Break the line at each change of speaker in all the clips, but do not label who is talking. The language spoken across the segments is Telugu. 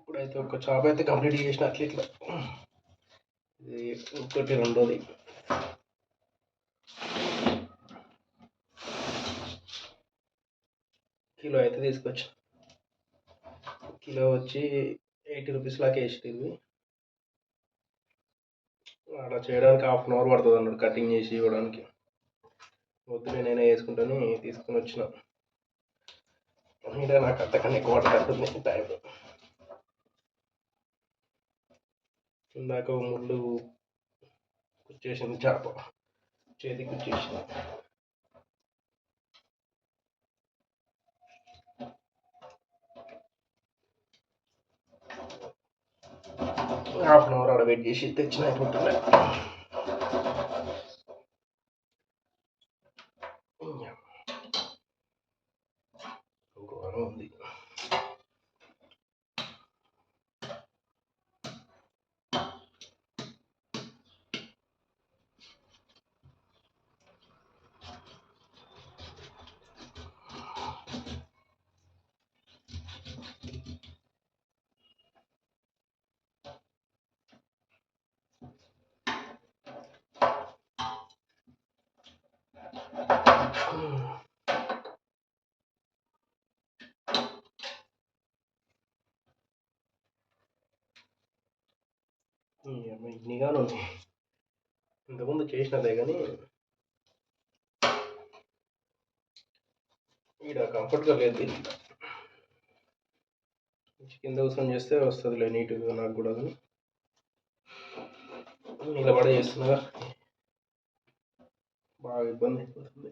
ఇప్పుడైతే ఒక చాప్ అయితే కంప్లీట్ చేసిన అట్లా ఇట్లా. ఇది ఇంకోటి రెండోది. కిలో అయితే తీసుకొచ్చిన. కిలో వచ్చి 80 రూపీస్ లాగా వేసి అలా చేయడానికి 1/2 అవర్ పడుతుంది అన్నాడు కటింగ్ చేసి ఇవ్వడానికి. వద్దు నేనే వేసుకుంటాను తీసుకొని వచ్చిన. ఇంకా నాకు అంతకన్నా ఎక్కువ పడుతుంది టైం. ఇందాక ముళ్ళు కుచ్చేసింది చేప, చేతికి కుచ్చేసింది. హాఫ్ అన్ అవర్ ఆడ వెయిట్ చేసి తెచ్చిన అయిపోతుంది. ఘోరం ఉంది. ఇన్నిగాను ఇంతకుముందు చేసినదే కానీ ఈడ కంఫర్ట్గా లేదు. కింద కూర్చొని చేస్తే వస్తుందిలే నీట్గా. నాకు కూడా నిలబడి చేస్తున్నా బాగా ఇబ్బంది అయిపోతుంది.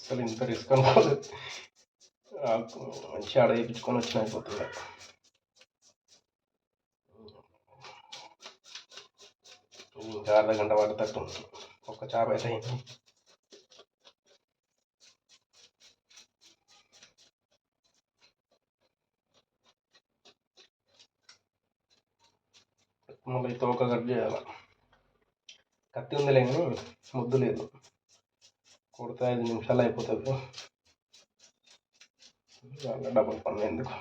అసలు ఇంత రిస్క్ అనుకోదు. మంచిగా ఆడ వేయించుకొని వచ్చిన అయిపోతుంది. ఇంకా అర్ధగంట పడతట్టు ఒక చేప అయితే అయింది. మళ్ళీ తోక కట్ చేయాలి. కత్తి ఉందిలే కానీ ముద్దు లేదు. కొడితే 5 నిమిషాలు అయిపోతుంది. డబుల్ పని ఎందుకు.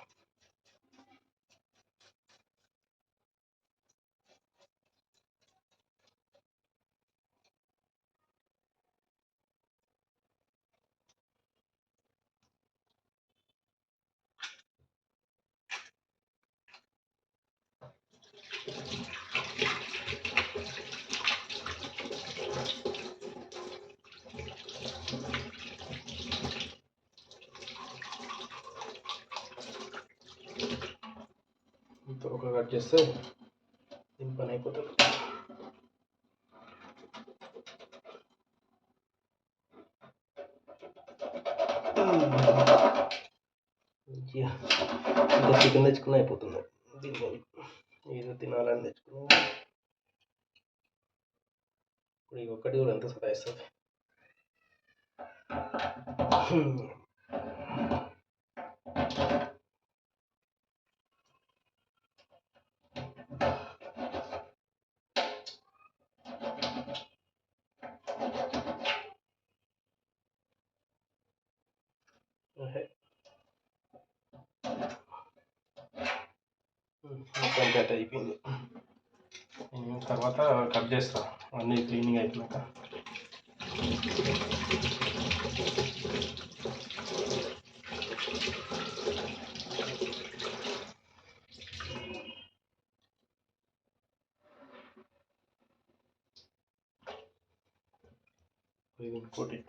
తోక కట్ చేస్తే దీని పని అయిపోతుంది. ఇంకా చికెన్ తెచ్చుకుని అయిపోతుంది. దీన్ని ఏదో తినాలని తెచ్చుకున్నా. ఇప్పుడు ఈ ఒక్కటి కూడా ఎంత సతాయిస్తుంది. మొత్తం కట్ అయిపోయింది. తర్వాత కట్ చేస్తా అన్నీ క్లీనింగ్ అయిపోయినాక. ఇది ఇంకోటి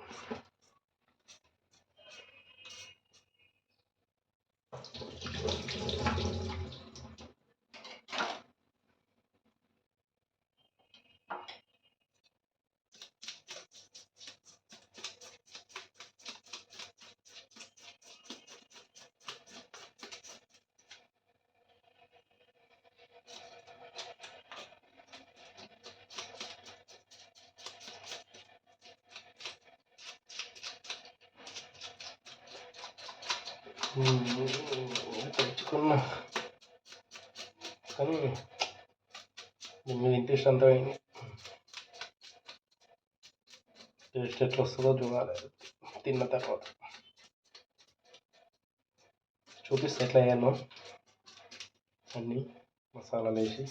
తెచ్చుకున్నా కానీ దీని మీద ఇంట్రెస్ట్ అంతా అయింది. టేస్ట్ ఎట్లా వస్తుందో చూడాలి తిన్న తర్వాత. చూపిస్తే ఎట్లా అయ్యాను అన్నీ మసాలాలు వేసి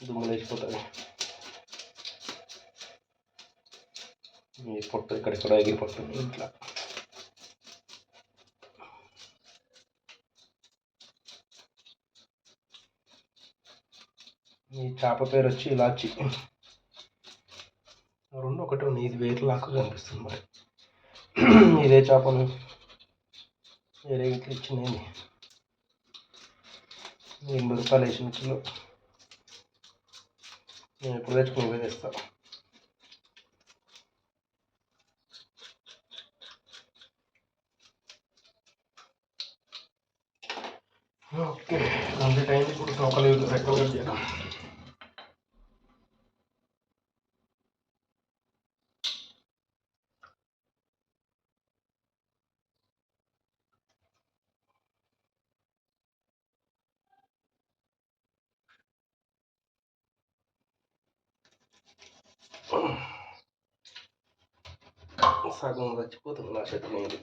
దుమ్ములు వేసిపోతుంది. ఈ పొట్టు ఇక్కడిక్కడ ఎగిరిపోతుంది ఇంట్లో. ఈ చేప పేరు వచ్చి ఇలాచి. రెండు ఒకటి ఉంది. ఇది వేరే లాగా కనిపిస్తుంది. మరి ఇదే చేపను వేరే ఇట్లా ఇచ్చినాయి. 80 రూపాయలు వేసిన కిలో. నేను ఎప్పుడు తెచ్చుకుని ఇవే తెస్తాను. ఓకే, కంప్లీట్ అయింది. ఇప్పుడు తోకలు రెక్కలు కట్ చేయడం. సగం చచ్చిపోతుంది నా చేతి నీళ్ళు.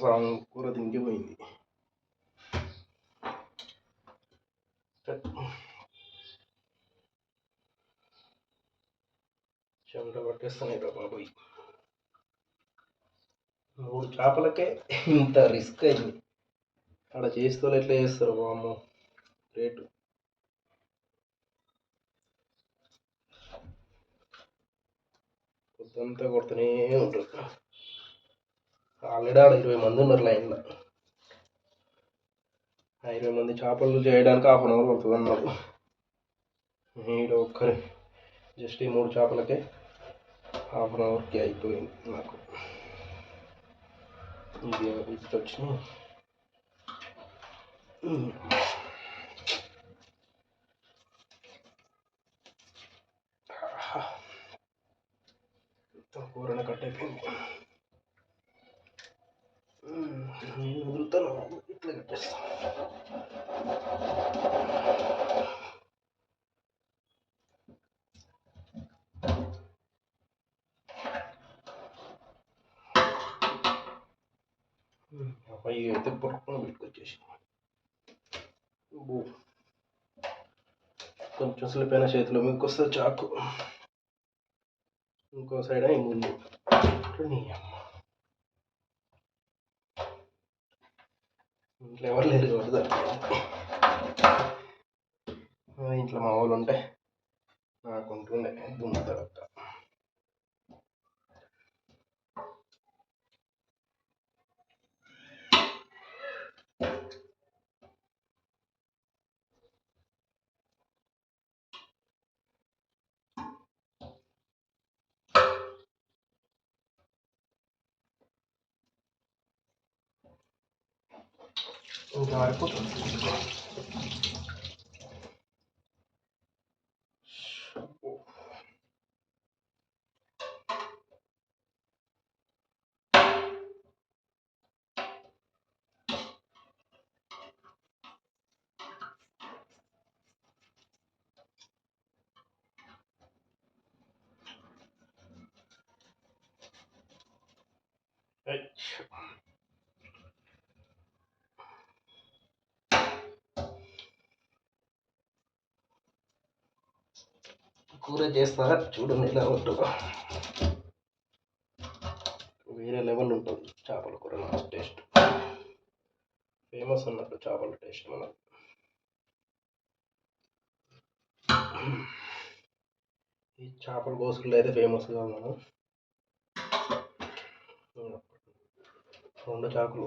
సగం కూర దింగిపోయింది. చెమట పట్టేస్తున్నాయి రా బాబోయ్. 3 చేపలకే ఇంత రిస్క్ అయింది. అక్కడ చేస్తూ ఎట్లా చేస్తారు బామ్మ రేటు. పొద్దంతా కొడుతూనే ఉంటుంది. ఆల్రెడీ ఆడ 20 మంది ఉన్నారు లైన్లో. 20 మంది చేపలు చేయడానికి 1/2 అవర్ పడుతుంది అన్నాడు. ఈడ ఒక్కరి జస్ట్ ఈ 3 చేపలకే 1/2 అవర్కి అయిపోయింది నాకు. ఇది వచ్చినాయి. కూరని కట్ అయిపోయింది. నేను వదులుతాను, ఇట్లా కట్టేస్తాను. అబ్బాయి అయితే పట్టుకుని పెట్టుకొచ్చేసి కొంచెం స్లిప్ అయిన చేతిలో మీకు వస్తుంది చాకు. ఇంకో సైడ్ అయి ముందు ఇంట్లో ఎవరు లేరు కాబట్టి ఇంట్లో మా వాళ్ళు ఉంటే నాకు ఉంటుండే దుమ్ముతాడు. ఇంకా ఆరిపోతుంది. కూర చేస్తారా చూడండి ఎలా ఉంటుందో. వేరే లెవెల్ ఉంటుంది చేపల కూర. నా టేస్ట్ ఫేమస్ అన్నట్టు చేపల టేస్ట్ మనకు. ఈ చేపల కోసులు అయితే ఫేమస్ కాదు. మనం 2 చాకులు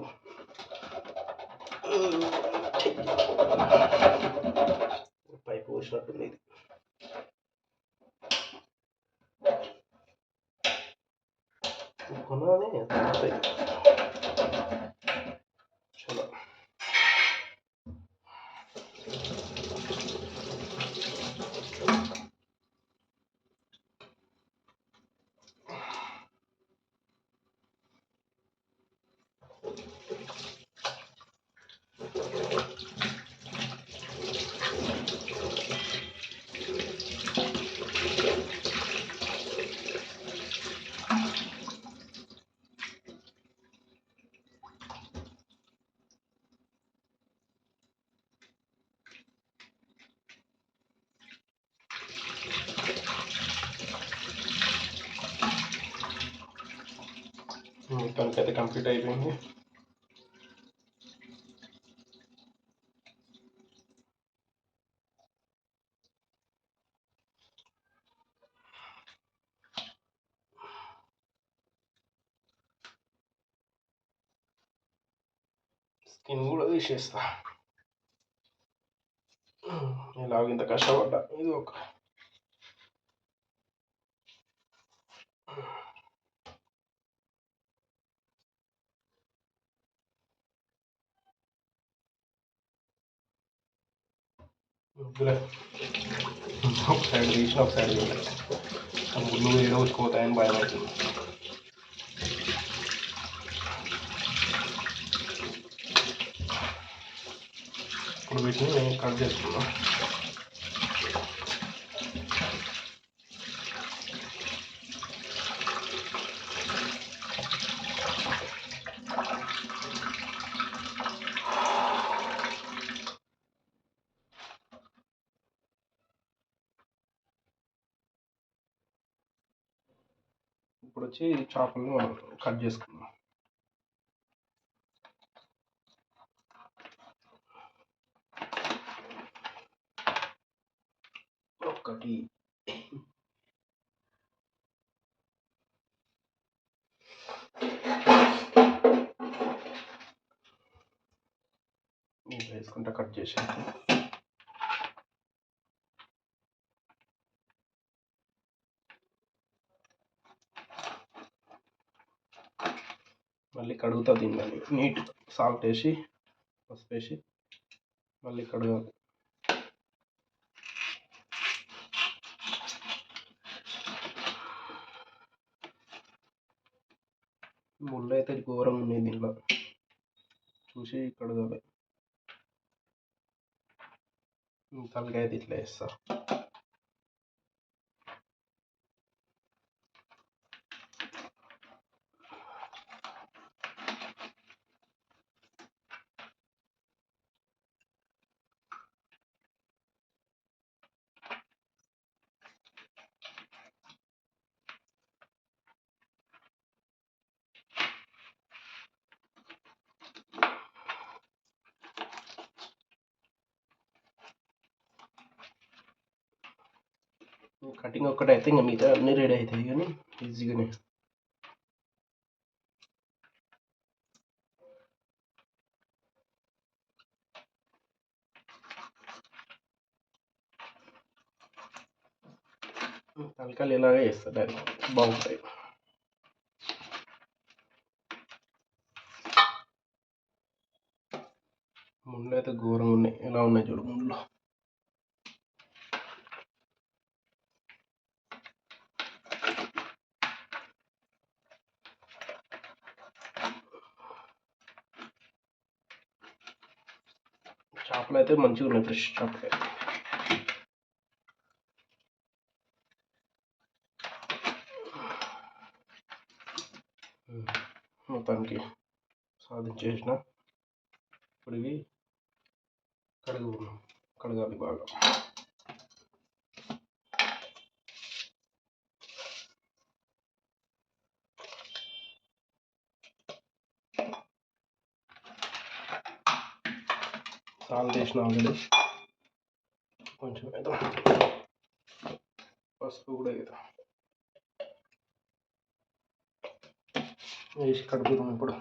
పైపు పోసినట్టుంది. ఇది కొనాలి. మొత్తానికైతే కంప్లీట్ అయిపోయింది. స్కిన్ కూడా తీసేస్తా. ఇలాగ ఇంత కష్టపడ్డా ఇది ఒక ఒక సైడ్ తీసిన ఒక సైడ్ ముళ్ళు ఏదో వచ్చుకోతాయని భయపడుతుంది. ఇప్పుడు వీటిని కట్ చేసుకున్నాం. ఇప్పుడు వచ్చి చేపలను మనం కట్ చేసుకుందాం. ఒకటి వేసుకుంటా కట్ చేసాను. మళ్ళీ కడుగుతా దీన్ని నీట్ సాల్ట్ వేసి పసుపు వేసి మళ్ళీ కడగాలి. ముళ్ళు అయితే ఘోరంగా ఉన్నాయి దీంట్లో, చూసి కడగాలి. తలకాయ అయితే ఇట్లా వేస్తా. కటింగ్ ఒక్కటే అయితే ఇంకా మిగతా అన్నీ రెడీ అవుతాయి కానీ ఈజీగానే. తలకాయలు ఇలాగే వేస్తారు డైరెక్ట్, బాగుంటాయి. ముళ్ళు అయితే ఘోరంగా ఉన్నాయి, ఎలా ఉన్నాయి చూడు ముళ్ళు. చేపలు అయితే మంచిగా ఉన్నాయి, ఫ్రెష్ చేపలు. మొత్తానికి సాధించేసిన. ఇప్పుడు ఇవి కడగాలి బాగా. సాల్ట్ వేసిన ఆల్రెడీ, కొంచెం వేద్దాం, పసుపు కూడా వేద్దాం, వేసి కడుగుదాం. ఇప్పుడు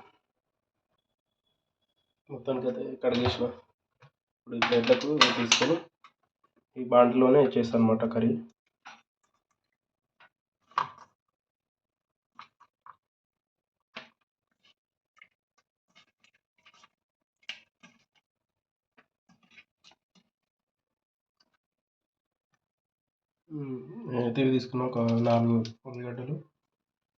మొత్తానికి అయితే కడిగేసిన. ఇప్పుడు ఈ ప్లేట్లకు తీసుకొని ఈ బాండ్లోనే చేస్తాను అన్నమాట కర్రీ. నేనైతే తీసుకున్న ఒక 4 ఉల్లిగడ్డలు,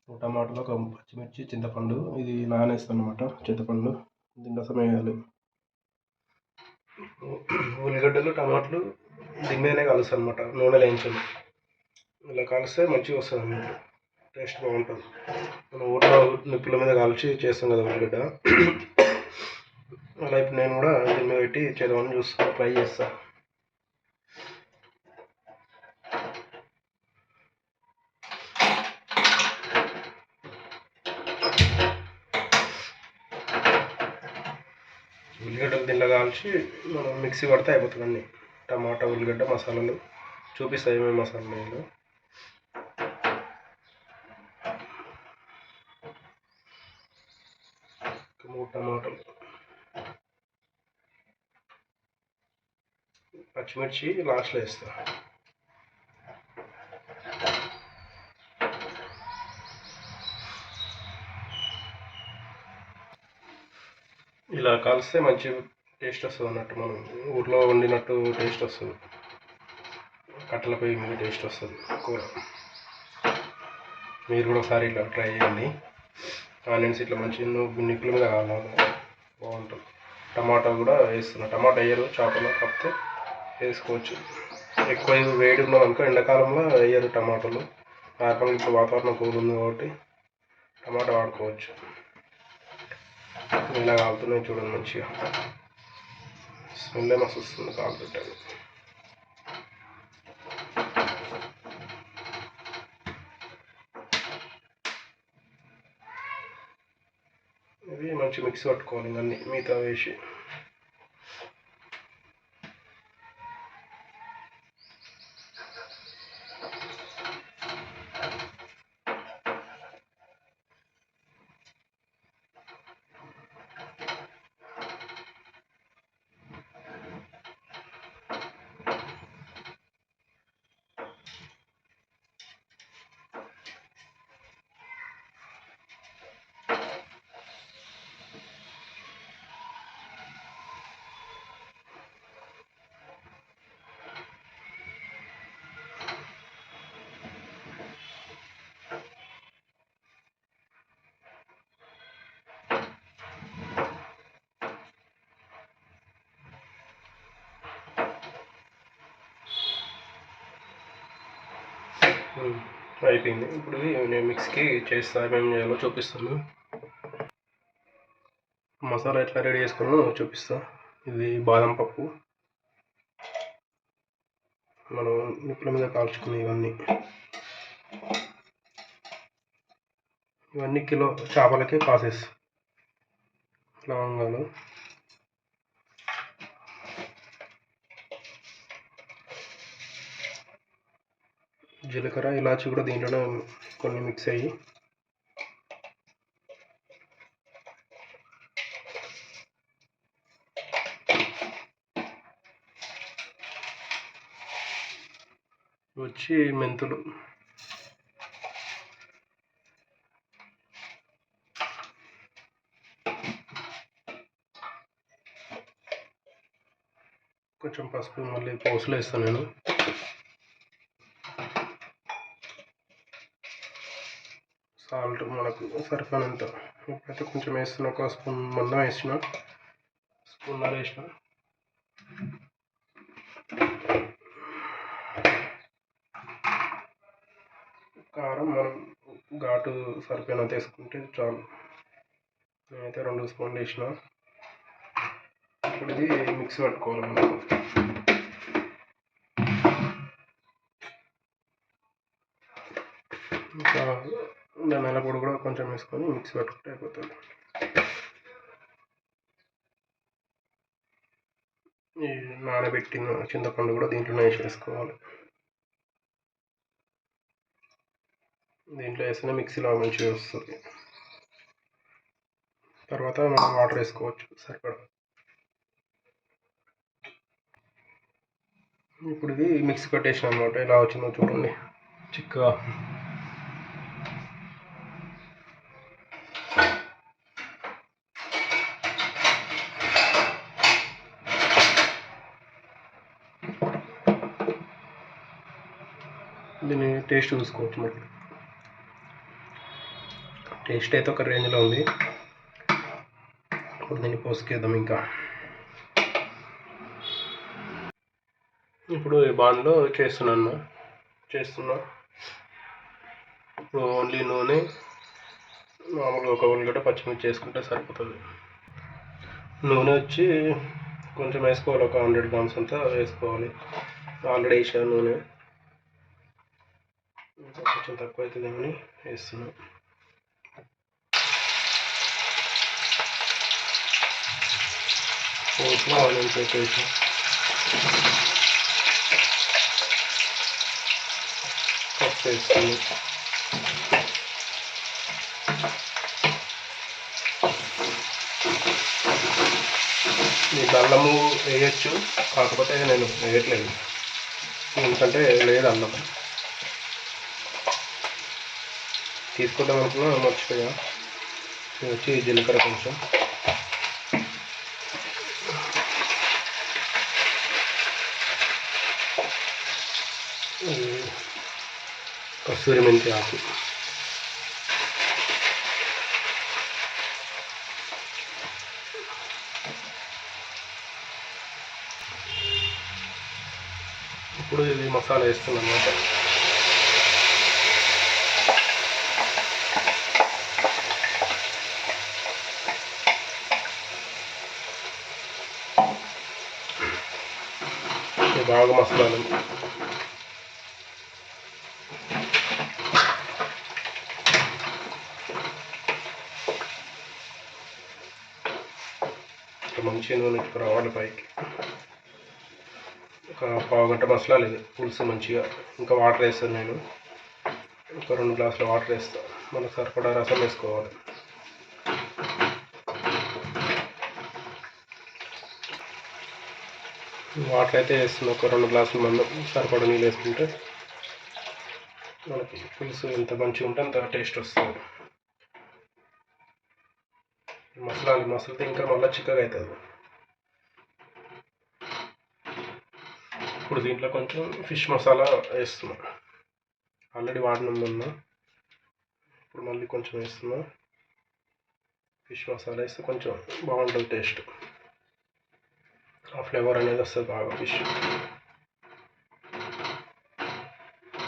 ఒక టమాటాలు, ఒక పచ్చిమిర్చి, చింతపండు. ఇది నానేస్తాను అన్నమాట చింతపండు, దీనికోసం వేయాలి. ఉల్లిగడ్డలు టమాటాలు దీని మీదనే కలుస్తాను అన్నమాట, నూనెలో వేయించాలి. ఇలా కలిస్తే మంచిగా వస్తుంది అన్నమాట, టేస్ట్ బాగుంటుంది. మనం ఊరిలో నిప్పుల మీద కాల్చి చేస్తాం కదా ఉల్లిగడ్డ, అలా ఇప్పుడు నేను కూడా దీని మీద పెట్టి చేద్దామని చూస్తాను, ట్రై చేస్తాను. ఉల్లిగడ్డలు దీనిలో కాల్చి మనం మిక్సీ పడితే అయిపోతుంది అన్నీ. టమాటా, ఉల్లిగడ్డ, మసాలాలు చూపిస్తాయి ఏమేమి మసాలాలు వేయాలో. 3 టమాటాలు, పచ్చిమిర్చి లాస్ట్లో వేస్తా. ఇలా కాల్స్తే మంచి టేస్ట్ వస్తుంది అన్నట్టు, మనం ఊర్లో వండినట్టు టేస్ట్ వస్తుంది. కట్టెల పొయ్యి మీద టేస్ట్ వస్తుంది కూర. మీరు కూడా ఒకసారి ఇట్లా ట్రై చేయండి. ఆనియన్స్ ఇట్లా మంచి నిప్పుల మీద కావాలి, బాగుంటుంది. టమాటా కూడా వేస్తున్నా. టమాటా వేయరు చేపలో, కాకపోతే వేసుకోవచ్చు. ఎక్కువ వేడి ఉన్నది అనుకో, ఎండాకాలంలో వేయరు టమాటాలు. నార్మల్గా ఇప్పుడు వాతావరణం కూల్ ఉంది కాబట్టి టమాటా వాడుకోవచ్చు. ఇలా కాలుతున్నాయి చూడండి, మంచిగా స్మెల్ మస్తు వస్తుంది కాలుతుంటాను. ఇది మంచి మిక్స్ పట్టుకోవాలి ఇవన్నీ మిగతా వేసి. అయిపోయింది. ఇప్పుడు నేను మిక్స్కి చేస్తా, ఏమేమి చేయాలో చూపిస్తాను. మసాలా ఎట్లా రెడీ చేసుకున్నానో చూపిస్తా. ఇది బాదం పప్పు, మనం నిప్పుల మీద కాల్చుకునే ఇవన్నీ కిలో చేపలకే కాసేస్. లవంగాలు, జీలకర్ర, ఇలాచి కూడా దీంట్లోనే కొన్ని మిక్స్ అయ్యి, వచ్చి మెంతులు, కొంచెం పసుపు, మళ్ళీ పోసులు వేస్తాను నేను. సాల్ట్ మనకు సరిపోయినంత. ఇప్పుడైతే కొంచెం వేస్తున్నా, ఒక స్పూన్ మందం వేసిన, స్పూన్నర వేసిన. కారం మనం ఘాటు సరిపోయినంత వేసుకుంటే చాలు. నేనైతే 2 స్పూన్లు వేసిన. ఇప్పుడు ఇది మిక్స్ పట్టుకోవాలి మనం. ఇంకా ధనియాల పొడి కూడా కొంచెం వేసుకొని మిక్స్ పట్టుకుంటే అయిపోతుంది. ఈ నానబెట్టిన చింతపండు కూడా దీంట్లోనే వేసేసుకోవాలి. దీంట్లో వేస్తేనే మిక్సీలో మంచిగా వస్తుంది. తర్వాత మనం వాటర్ వేసుకోవచ్చు సరిపడా. ఇప్పుడు ఇది మిక్స్ కట్టేసిన అనమాట. ఇలా వచ్చిందో చూడండి చిక్కగా. దీన్ని టేస్ట్ చూసుకోవచ్చు. మరి టేస్ట్ అయితే ఒక రేంజ్లో ఉంది. ఇప్పుడు దీన్ని పోసుకేద్దాం. ఇంకా ఇప్పుడు ఈ బాండ్లో చేస్తున్నా. ఇప్పుడు ఓన్లీ నూనె, మామూలుగా ఒక ఉల్లిగడ్డ, పచ్చిమిర్చి వేసుకుంటే సరిపోతుంది. నూనె వచ్చి కొంచెం వేసుకోవాలి, ఒక 100 గ్రామ్స్ అంతా వేసుకోవాలి. ఆల్రెడీ వేసాను నూనె, కొంచెం తక్కువ అవుతుందేమని వేస్తున్నాను. పోసిన ఆనియన్స్ వేసేసి పసుపు వేస్తుంది. మీకు అల్లము వేయచ్చు, కాకపోతే నేను వేయట్లేదు ఎందుకంటే లేదు అల్లం. తీసుకుంటాం అనుకున్నా మర్చిపోయా. వచ్చి జీలకర్ర కొంచెం, కస్తూరి మెంతి ఆకు, ఇప్పుడు ఇది మసాలా వేస్తున్నాను అన్నమాట. బాగా మసాలాలు మంచి నూనె రావాలి పైకి. ఒక పావు గంట మసాలాలు ఇది పులుసు మంచిగా. ఇంకా వాటర్ వేస్తాను నేను, ఒక 2 గ్లాసుల వాటర్ వేస్తాను. మనకు సరిపడా రసం వేసుకోవాలి. వాటర్ అయితే వేస్తుంది, ఒక 2 గ్లాసుల మందం సరిపడా నీళ్ళు వేసుకుంటే మనకి పులుసు ఎంత మంచిగా ఉంటే అంత టేస్ట్ వస్తుంది. మసాలాతో ఇంకా మళ్ళీ చిక్కగా అవుతుంది. ఇప్పుడు దీంట్లో కొంచెం ఫిష్ మసాలా వేస్తున్నా. ఆల్రెడీ వాడినాం మొన్న, ఇప్పుడు మళ్ళీ కొంచెం వేస్తున్నా. ఫిష్ మసాలా వేస్తే కొంచెం బాగుంటుంది టేస్ట్, ఆ ఫ్లేవర్ అనేది వస్తుంది బాగా. ఫిష్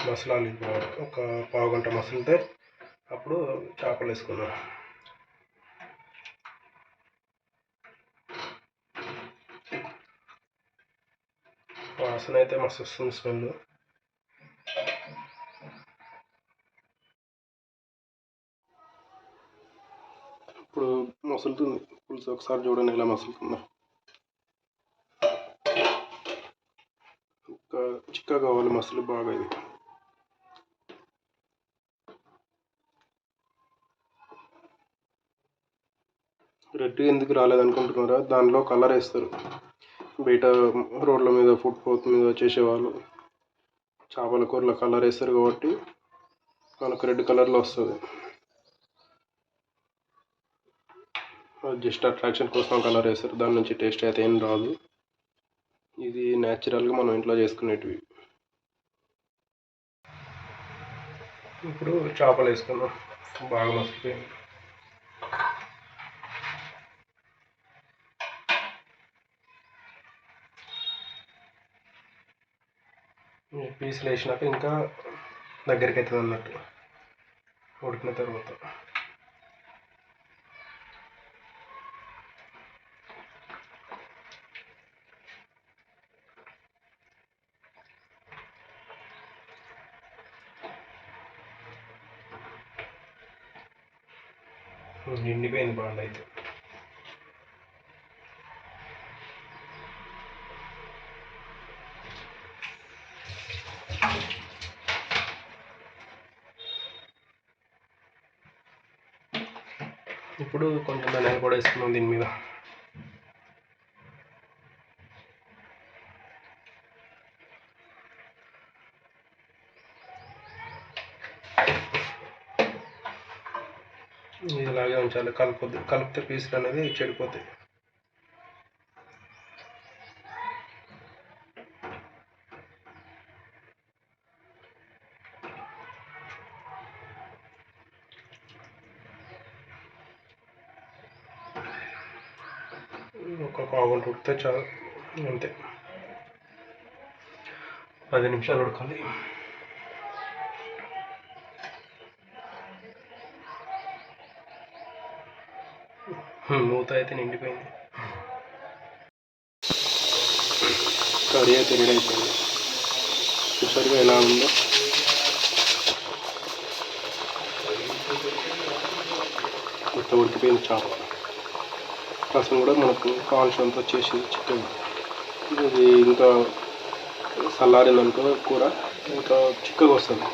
మసాలాలు బాగా ఒక పావు గంట మసలితే అప్పుడు చేపలు వేసుకున్నాం. వాసన అయితే మస్తు వస్తుంది, స్మెల్. ఇప్పుడు మసులుతుంది పులుసు, ఒకసారి చూడండి ఎలా మసులుతుందో. ఇంకా చిక్కగా కావాలి మసలు బాగా. ఇది రెడ్ ఎందుకు రాలేదనుకుంటున్నారా? దానిలో కలర్ వేస్తారు. బయట రోడ్ల మీద, ఫుట్పాత్ మీద చేసేవాళ్ళు చేపల కూరలో కలర్ వేస్తారు కాబట్టి మనకు రెడ్ కలర్లో వస్తుంది. జస్ట్ అట్రాక్షన్ కోసం కలర్ వేస్తారు, దాని నుంచి టేస్ట్ అయితే ఏం రాదు. ఇది న్యాచురల్గా మనం ఇంట్లో చేసుకునేటివి. ఇప్పుడు చేపలు వేసుకున్నాం, బాగా మసిలిపోయింది. పీసులు వేసినాక ఇంకా దగ్గరికి అవుతుంది అన్నట్టు ఉడికిన తర్వాత. నిండిపోయింది బాగా అయితే. ఇప్పుడు కొంచెం ధనియాల పొడి వేసుకున్నాం దీని మీద. ఇలాగే ఉంచాలి, కలిపితే పీసులు అనేది చెడిపోతాయి. ఒక పావు గంట ఉడికితే చాలు, అంతే. 10 నిమిషాలు ఉడకాలి. మూత అయితే నిండిపోయింది. కర్రీ అయితే రెడీ అయిపోయింది. చూసారుగా ఎలా ఉందో. మొత్తం ఉడికిపోయింది చేప. రసం కూడా మనకు కావాల్సినంత వచ్చేసి చిక్కగా. ఇది ఇంకా చల్లారిందనుకో కూర ఇంకా చిక్కగా వస్తుంది.